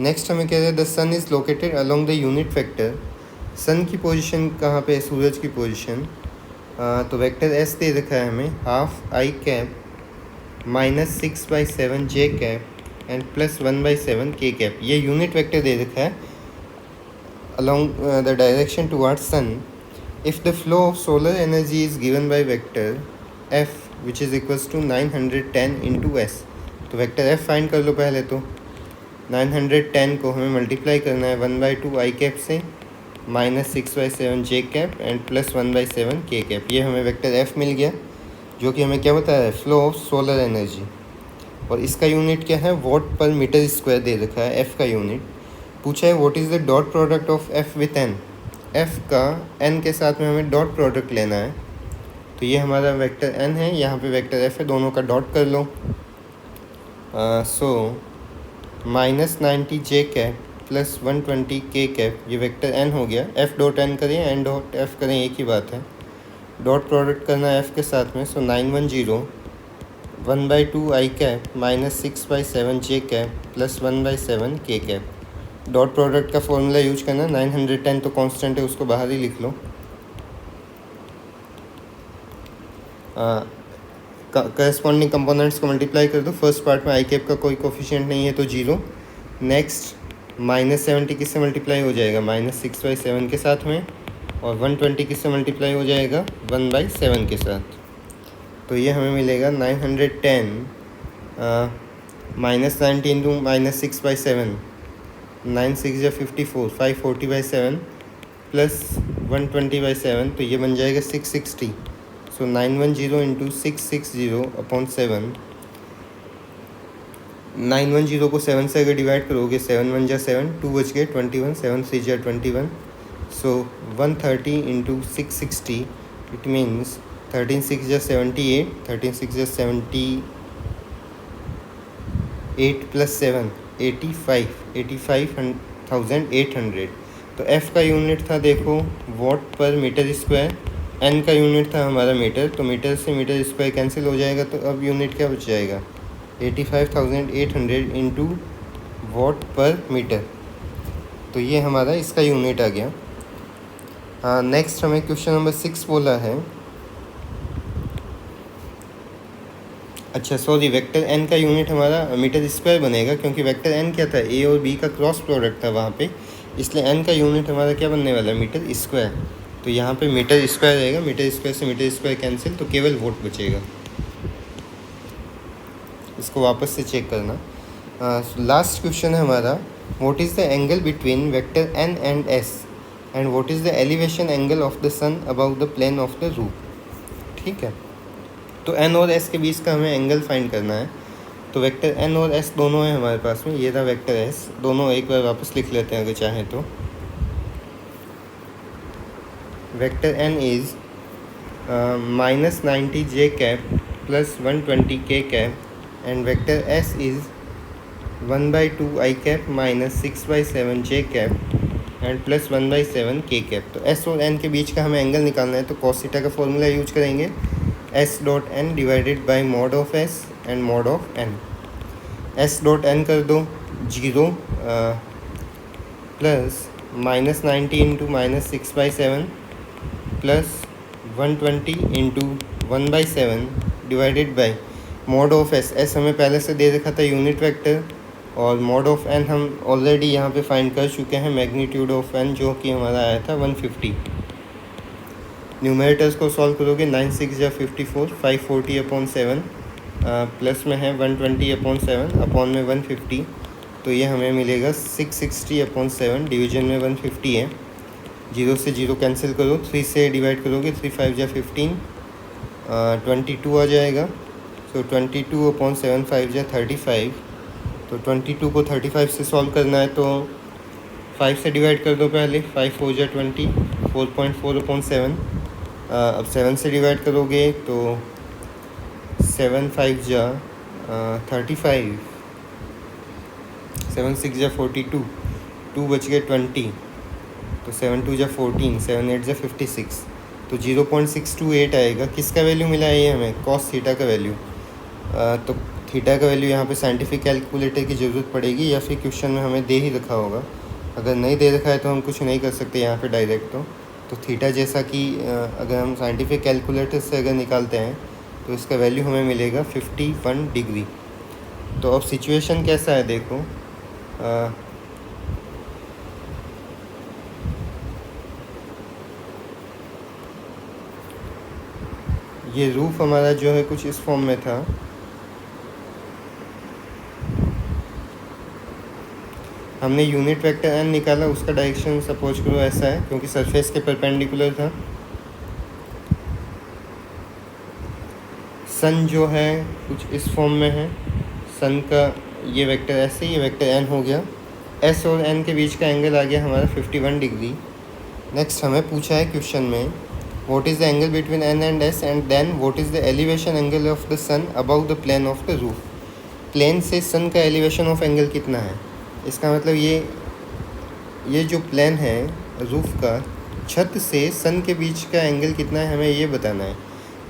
नेक्स्ट हमें कह रहे हैं the sun is located along the unit vector. Sun की पोजीशन कहाँ पे है, सूरज की पोजीशन। तो वेक्टर एस दे रखा है हमें, half i cap -6/7 j cap and plus 1/7 k cap. ये यूनिट वेक्टर दे रखा है along the direction towards sun. If the flow of solar energy is given by vector f which is equals to 910 × s। तो वेक्टर एफ फाइंड कर लो पहले तो। 910 को हमें मल्टीप्लाई करना है 1/2 आई कैप से, -6/7 j cap and +1/7 k cap. ये हमें वेक्टर एफ मिल गया, जो कि हमें क्या बता रहा है, फ्लो ऑफ सोलर एनर्जी। और इसका यूनिट क्या है, वॉट पर मीटर स्क्वायर दे रखा है एफ़ का यूनिट। पूछा है what is the dot product of F with an, F का एन के साथ में हमें डॉट प्रोडक्ट लेना है। तो ये हमारा वेक्टर एन है, यहाँ पे वेक्टर एफ है, दोनों का डॉट कर लो। सो -90 जे कैप +120 के कैप, ये वेक्टर एन हो गया। एफ़ डॉट एन करें, एन डॉट एफ करें, एक ही बात है। डॉट प्रोडक्ट करना है एफ़ के साथ में, सो 910 1/2 i cap -6/7 j cap +1/7 k cap. Dot product का फॉर्मूला यूज करना, 910 तो कांस्टेंट है, उसको बाहर ही लिख लो। करस्पॉन्डिंग कंपोनेंट्स को मल्टीप्लाई कर दो। फर्स्ट पार्ट में आई कैप का कोई कोफिशिएंट नहीं है तो 0। नेक्स्ट -70 किससे मल्टीप्लाई हो जाएगा, -6/7 के साथ में, और 120 किससे मल्टीप्लाई हो जाएगा, 1/7 के साथ। तो ये हमें मिलेगा 910 -90 इंटू -6/7, 9 6 या 54, 540/7 प्लस 120/7, तो ये बन जाएगा 660। सो 910 इंटू 660/7, 910 को 7 से अगर डिवाइड करोगे, 7 1 जा 7, 2 बच गए, 21, 7 3 जा 21। सो 130 इंटू 660, इट मीन्स 13 6 जा 78, 13 6 जा 78 प्लस 7 85,800। तो एफ़ का यूनिट था देखो वॉट पर मीटर स्क्वायर, एन का यूनिट था हमारा मीटर, तो मीटर से मीटर स्क्वायर कैंसिल हो जाएगा, तो अब यूनिट क्या बच जाएगा, 85,800 इंटू वॉट पर मीटर। तो ये हमारा इसका यूनिट आ गया। हाँ, नेक्स्ट हमें क्वेश्चन नंबर 6 बोला है। अच्छा सॉरी, वेक्टर एन का यूनिट हमारा मीटर स्क्वायर बनेगा, क्योंकि वेक्टर एन क्या था, ए और बी का क्रॉस प्रोडक्ट था वहाँ पे, इसलिए एन का यूनिट हमारा क्या बनने वाला है, मीटर स्क्वायर। तो यहाँ पे मीटर स्क्वायर रहेगा, मीटर स्क्वायर से मीटर स्क्वायर कैंसिल, तो केवल वोट बचेगा। इसको वापस से चेक करना। लास्ट क्वेश्चन है हमारा, what is the angle between vector n and s and what is the elevation angle of the sun about the plane of the roof. ठीक है, तो एन और एस के बीच का हमें एंगल फाइंड करना है। तो वेक्टर एन और एस दोनों है हमारे पास में, ये था वेक्टर एस, दोनों एक बार वापस लिख लेते हैं अगर चाहें तो। Vector n is -90 j cap +120 k cap and vector s is 1/2 i cap -6/7 j cap and +1/7 k cap. तो एस और एन के बीच का हमें एंगल निकालना है, तो कॉस थीटा का फॉर्मूला यूज करेंगे, s dot n divided by mod of s and mod of n. S dot n कर दो 0 plus -90 into -6/7 plus 120 into 1/7 divided by mod of s. S हमें पहले से दे रखा था यूनिट वेक्टर, और मॉड ऑफ एन हम ऑलरेडी यहाँ पे फाइंड कर चुके हैं, मैग्नीट्यूड ऑफ एन जो कि हमारा आया था 150। न्यूमरेटर्स को सॉल्व करोगे, 9 6 या 54, 540/7 प्लस में है 120/7, अपॉन में 150, तो ये हमें मिलेगा 660/7, डिवीजन में 150 है। 0 से 0 कैंसिल करो, 3 से डिवाइड करोगे, 3 5 या 15, 22 आ जाएगा। सो 22/7 5 या 35, तो 22 को 35 से सॉल्व करना है, तो 5 से डिवाइड कर दो पहले, 5 4 या 20, 4.4/7। अब 7 से डिवाइड करोगे तो 7 5 जा 35, 7 6 जा 42, 2 बच गए 20, तो 7 2 जा 14, 7 8 जा 56, तो 0.628 आएगा। किसका वैल्यू मिला है ये हमें, कॉस थीटा का वैल्यू। तो थीटा का वैल्यू यहाँ पे साइंटिफिक कैलकुलेटर की ज़रूरत पड़ेगी, या फिर क्वेश्चन में हमें दे ही रखा होगा। अगर नहीं दे रखा है तो हम कुछ नहीं कर सकते यहाँ पे डायरेक्ट। तो थीटा जैसा कि अगर हम साइंटिफिक कैलकुलेटर से अगर निकालते हैं तो इसका वैल्यू हमें मिलेगा 51 डिग्री। तो अब सिचुएशन कैसा है देखो, ये रूफ हमारा जो है कुछ इस फॉर्म में था, हमने यूनिट वेक्टर n निकाला, उसका डायरेक्शन सपोज करो ऐसा है क्योंकि सरफेस के परपेंडिकुलर था। सन जो है कुछ इस फॉर्म में है, सन का ये वेक्टर ऐसे, ये वेक्टर n हो गया, s और n के बीच का एंगल आ गया हमारा 51 डिग्री। नेक्स्ट हमें पूछा है क्वेश्चन में what is the angle between n and s and then what is the elevation angle of the sun about the plane of the roof. Plane से सन का एलिवेशन ऑफ एंगल कितना है, इसका मतलब ये जो प्लेन है रूफ का, छत से सन के बीच का एंगल कितना है हमें ये बताना है।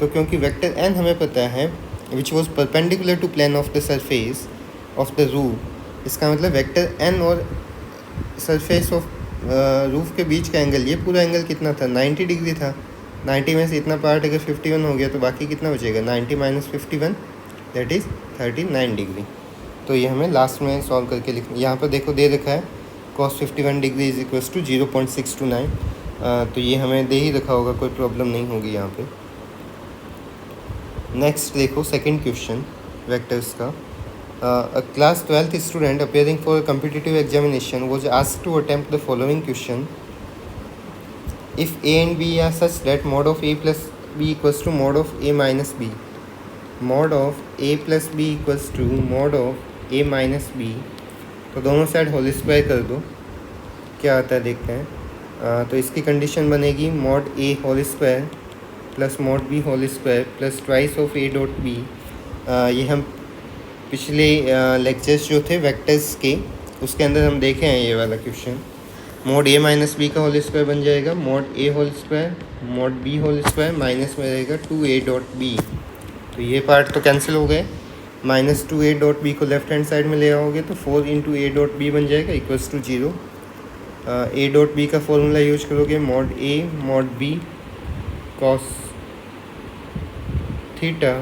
तो क्योंकि वेक्टर n हमें पता है which was perpendicular to plane of the surface of the roof, इसका मतलब वेक्टर n और सरफेस ऑफ रूफ के बीच का एंगल, ये पूरा एंगल कितना था 90 डिग्री था। 90 में से इतना पार्ट अगर 51 हो गया तो बाकी कितना बचेगा 90 माइनस 51 दैट इज़ 39 डिग्री। तो ये हमें लास्ट में सॉल्व करके लिखना। यहाँ पर देखो दे रखा है cos 51 degree is equals to 0.629, तो ये हमें दे ही रखा होगा, कोई प्रॉब्लम नहीं होगी यहाँ पे। नेक्स्ट देखो सेकंड क्वेश्चन वेक्टर्स का। A class 12th student appearing for a competitive examination was asked to attempt the following question. If a and b are such that mod of a plus b equals to mod of a minus b, mod of a plus b equals to mod of a minus b, तो दोनों साइड होल स्क्वायर कर दो, क्या आता है देखते हैं। तो इसकी कंडीशन बनेगी mod a whole square plus mod b whole square plus twice of a dot b। ये हम पिछले लेक्चर्स जो थे वेक्टर्स के उसके अंदर हम देखे हैं ये वाला question. Mod a minus B का होल स्क्वायर बन जाएगा mod a whole square mod b whole square minus में रहेगा 2a डॉट b। तो ये पार्ट तो कैंसिल हो गए, माइनस 2a डॉट b को लेफ्ट हैंड साइड में ले आओगे तो 4 इंटू a डॉट b बन जाएगा equals to 0। a dot b का फॉर्मूला यूज करोगे mod a mod b cos theta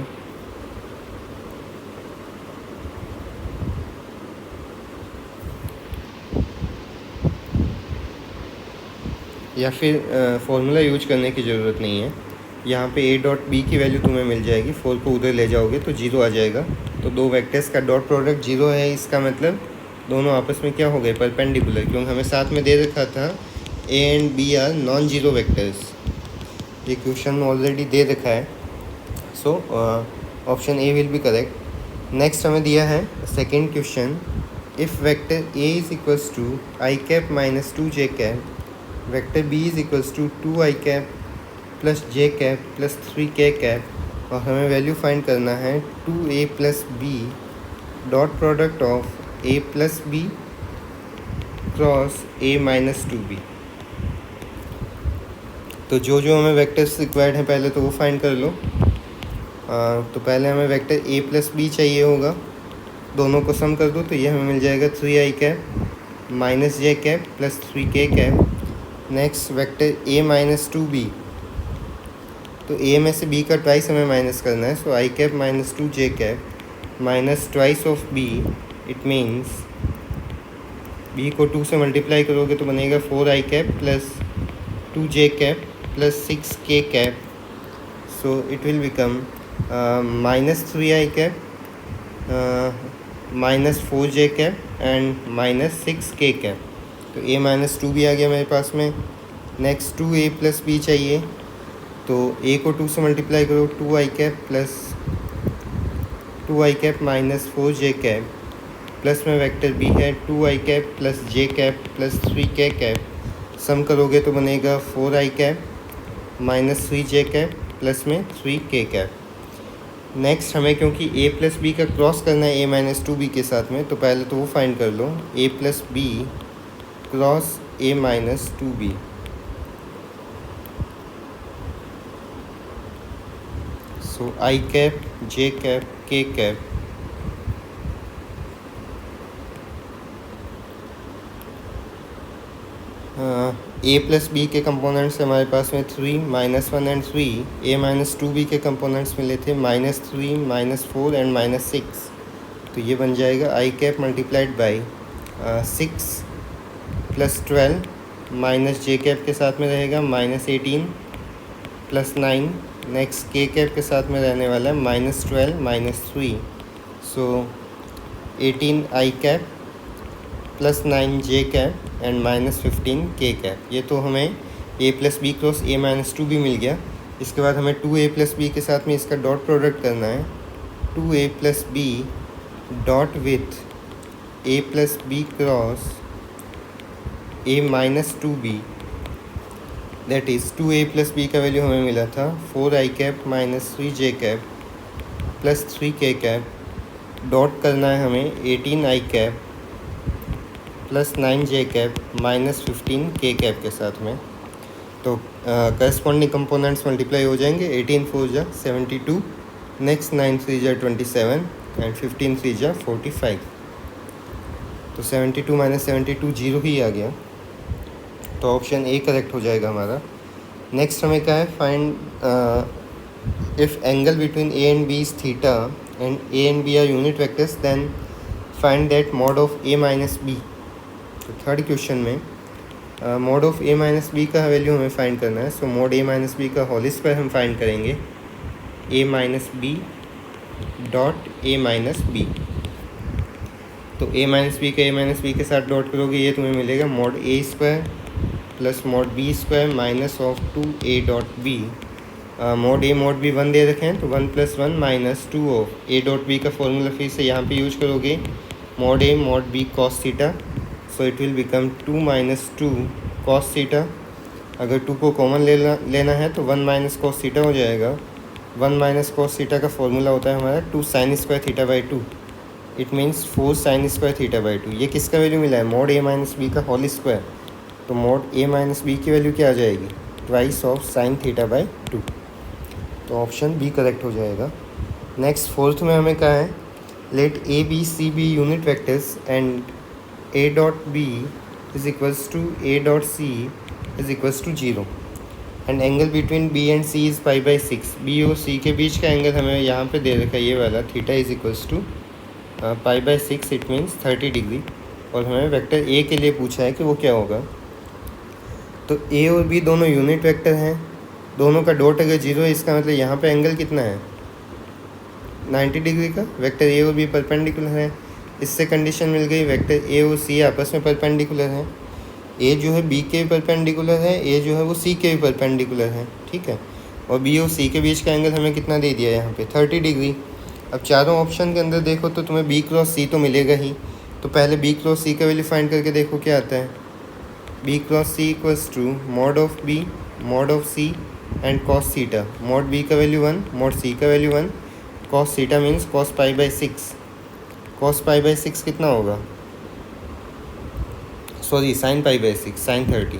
या फिर फॉर्मूला यूज करने की ज़रूरत नहीं है। यहाँ पे a डॉट बी की वैल्यू तुम्हें मिल जाएगी, 4 को उधर ले जाओगे तो 0 आ जाएगा। तो दो वेक्टर्स का डॉट प्रोडक्ट 0 है, इसका मतलब दोनों आपस में क्या हो गए परपेंडिकुलर, क्योंकि हमें साथ में दे रखा था a and b are non zero vectors. ये क्वेश्चन ऑलरेडी दे रखा है, so option A will be correct. Next हमें दिया है second question, if vector a is equals to i cap minus 2j cap, vector b is equals to 2i cap plus j cap plus 3k cap, और हमें वैल्यू फाइंड करना है 2a plus b dot product of a plus b cross a minus 2b। तो जो हमें वेक्टर्स रिक्वायर्ड हैं पहले तो वो फाइंड कर लो। तो पहले हमें वेक्टर a प्लस b चाहिए होगा, दोनों को सम कर दो तो ये हमें मिल जाएगा 3i cap minus j cap plus 3k cap. Next vector a minus 2b, तो a में से b का ट्वाइस हमें माइनस करना है, सो i cap minus 2j cap minus twice of b, it means b को 2 से मल्टीप्लाई करोगे तो बनेगा 4i cap plus 2j cap plus 6k cap, so it will become minus 3i cap minus 4j cap and minus 6k cap. तो a माइनस 2b आ गया मेरे पास में। नेक्स्ट 2a प्लस b चाहिए, तो a को 2 से मल्टीप्लाई करो 2i cap plus 2i cap minus 4j cap, plus में वेक्टर b है 2i cap plus j cap plus 3k cap, sum करोगे तो बनेगा 4i cap minus 3j cap plus में 3k कैप। नेक्स्ट हमें क्योंकि a प्लस b का क्रॉस करना है a माइनस 2b के साथ में, तो पहले तो वो फाइंड कर लो a plus b cross a minus 2b। So i cap j cap k cap, a plus b के कंपोनेंट्स हमारे पास में 3 minus 1 and 3, a minus 2b के कंपोनेंट्स मिले थे माइनस 3 माइनस 4 एंड माइनस 6, तो ये बन जाएगा i cap multiplied by 6 plus 12 minus j cap के साथ में रहेगा minus 18 plus 9, next k cap के साथ में रहने वाला है minus 12 minus 3, so 18i cap plus 9 J cap and minus 15 K cap. ये तो हमें A plus B cross A minus 2 भी मिल गया। इसके बाद हमें 2a प्लस बी के साथ में इसका डॉट प्रोडक्ट करना है। 2a plus b dot with a plus B cross a minus 2b, that is 2a plus b का वैल्यू हमें मिला था 4i cap minus 3j cap plus 3k cap. Dot करना है हमें 18i cap plus 9j cap minus 15k cap के साथ में। तो करस्पॉन्डिंग कंपोनेंट्स मल्टीप्लाई हो जाएंगे। 18 4 जा 72, नेक्स्ट 9 3 जा 27 एंड 15 3 जा 45। तो 72 माइनस 72 जीरो ही आ गया, तो ऑप्शन ए करेक्ट हो जाएगा हमारा। नेक्स्ट हमें क्या है, find if angle between A and B is theta and A and B are unit vectors then find that mod of A minus B. तो थर्ड क्वेश्चन में mod of A minus B का वैल्यू हमें फाइंड करना है। So mod A minus B का होल स्क्वायर हम फाइंड करेंगे, A minus B dot A minus B. तो ए माइनस बी का ए माइनस बी के साथ डॉट करोगे, ये तुम्हें मिलेगा mod a square plus mod b square minus of 2a dot b. Mod b 1 दे रखे हैं, तो 1 plus 1 minus 2 of a dot b का फॉर्मूला फिर से यहाँ पे यूज करोगे, mod a mod b cos theta. So it will become 2 minus 2 cos theta. अगर 2 को कॉमन लेना है तो 1 माइनस कॉस थीटा हो जाएगा। 1 माइनस कॉस थीटा का फॉर्मूला होता है हमारा 2 sine square theta by 2। It means 4 sine square theta by 2। ये किसका वैल्यू मिला है, मॉड ए माइनस बी का होल स्क्वायर। तो मॉड ए माइनस बी की वैल्यू क्या आ जाएगी, twice of sine theta by 2। तो ऑप्शन बी करेक्ट हो जाएगा। नेक्स्ट फोर्थ में हमें क्या है, late A B C B unit vectors and a dot B is equals to a dot C is equals to 0 and angle between B and C is pi by 6। B और सी के बीच का एंगल हमें यहाँ पे दे रखा है, ये वाला theta is equals to pi by 6, it means 30 degree. और हमें वेक्टर ए के लिए पूछा है कि वो क्या होगा। तो ए और बी दोनों यूनिट वेक्टर हैं, दोनों का डॉट अगर 0 है, इसका मतलब यहाँ पे एंगल कितना है, 90 डिग्री का। वेक्टर ए और बी परपेंडिकुलर है, इससे कंडीशन मिल गई वेक्टर ए और सी आपस में परपेंडिकुलर हैं। ए जो है बी के भी परपेंडिकुलर है, ए जो है वो सी के भी परपेंडिकुलर है, ठीक है। और बी और सी के बीच का एंगल हमें कितना दे दिया है यहाँ पे, 30 डिग्री। अब चारों ऑप्शन के अंदर देखो तो तुम्हें बी क्रॉस सी तो मिलेगा ही। तो पहले बी क्रॉस सी का वैल्यू फाइंड करके देखो क्या आता है। B cross c equals to mod of b mod of c and cos theta. Mod b का वैल्यू 1, मॉड सी का value 1, cos theta means cos pi by 6। Cos pi by 6 कितना होगा, sorry sine pi by 6, sine 30।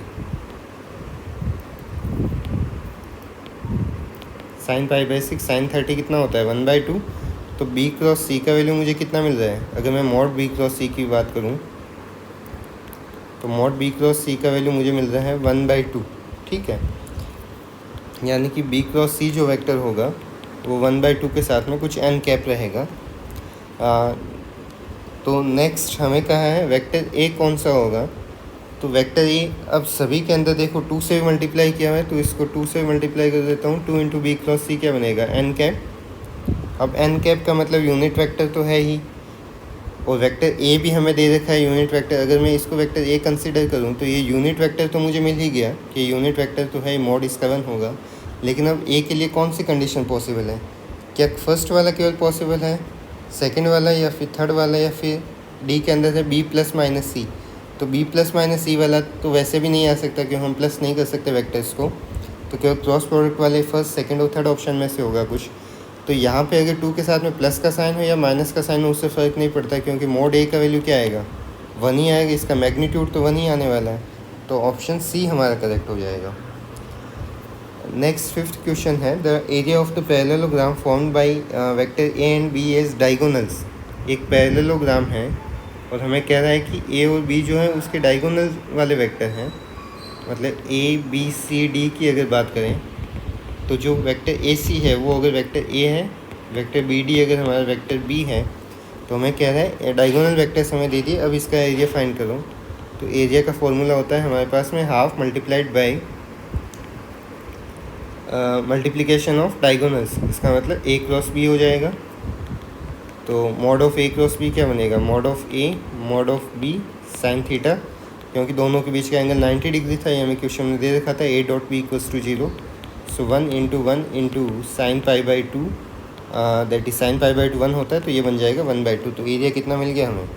Sine pi by 6 sine 30 कितना होता है, 1/2। तो बी क्रॉस सी का वैल्यू मुझे कितना मिल रहा है, अगर मैं मॉड बी क्रॉस सी की बात करूं तो मॉड बी क्रॉस सी का वैल्यू मुझे मिल रहा है 1/2, ठीक है। यानी कि बी क्रॉस सी जो वेक्टर होगा वो 1/2 के साथ में कुछ एन कैप रहेगा। तो नेक्स्ट हमें कहा है वेक्टर ए कौन सा होगा। तो वेक्टर ए अब सभी के अंदर देखो 2 से मल्टीप्लाई किया हुआ है, तो इसको 2 से मल्टीप्लाई कर देता हूँ। 2 इंटू बी क्रॉस सी क्या बनेगा, एन कैप। अब एन कैप का मतलब यूनिट वेक्टर तो है ही, और वेक्टर ए भी हमें दे रखा है यूनिट वेक्टर। अगर मैं इसको वेक्टर ए कंसिडर करूँ तो ये यूनिट वेक्टर तो मुझे मिल ही गया कि यूनिट वेक्टर तो है, मॉड इसका 1 होगा। लेकिन अब ए के लिए कौन सी कंडीशन पॉसिबल है, क्या फर्स्ट वाला केवल पॉसिबल है, सेकंड वाला या फिर थर्ड वाला, या फिर डी के अंदर है बी प्लस माइनस सी। तो बी प्लस माइनस सी वाला तो वैसे भी नहीं आ सकता क्योंकि हम प्लस नहीं कर सकते वेक्टर्स को। तो केवल क्रॉस प्रोडक्ट वाले फर्स्ट सेकंड और थर्ड ऑप्शन में से होगा कुछ। तो यहाँ पे अगर 2 के साथ में प्लस का साइन हो या माइनस का साइन हो उससे फ़र्क नहीं पड़ता, क्योंकि मॉड ए का वैल्यू क्या आएगा, 1 ही आएगा, इसका मैग्नीट्यूड तो 1 ही आने वाला है। तो ऑप्शन सी हमारा करेक्ट हो जाएगा। नेक्स्ट फिफ्थ क्वेश्चन है, the area of the parallelogram formed by vector A and b as diagonals. एक पैरेललोग्राम है और हमें कह रहा है कि ए और बी जो है उसके डायगोनल वाले वेक्टर हैं। मतलब ए बी सी डी की अगर बात करें तो जो वेक्टर ए सी है वो अगर वेक्टर ए है, वेक्टर बी डी अगर हमारा वेक्टर बी है, तो हमें कह रहा है डायगोनल वेक्टर्स हमें दे दिए, अब इसका एरिया फाइंड करो। तो एरिया का फॉर्मूला होता है हमारे पास में half multiplied by multiplication of diagonals. इसका मतलब ए क्रॉस बी हो जाएगा। तो mod of a cross b क्या बनेगा, mod of a mod of b sine theta, क्योंकि दोनों के बीच का एंगल 90 डिग्री था, ये हमें क्वेश्चन में दे रखा था a dot b equals to 0। So 1 into sine pi by 2 that is sine pi by 2 1 होता है, तो ये बन जाएगा 1/2। तो एरिया कितना मिल गया हमें,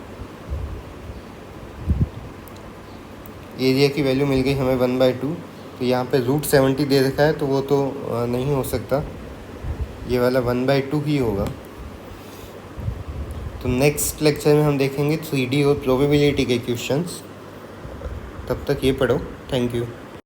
एरिया की वैल्यू मिल गई हमें 1/2। तो यहाँ पे √70 दे रखा है, तो वो तो नहीं हो सकता, ये वाला 1/2 ही होगा। तो नेक्स्ट लेक्चर में हम देखेंगे 3D और प्रोबेबिलिटी के क्वेश्चंस। तब तक ये पढ़ो। Thank you.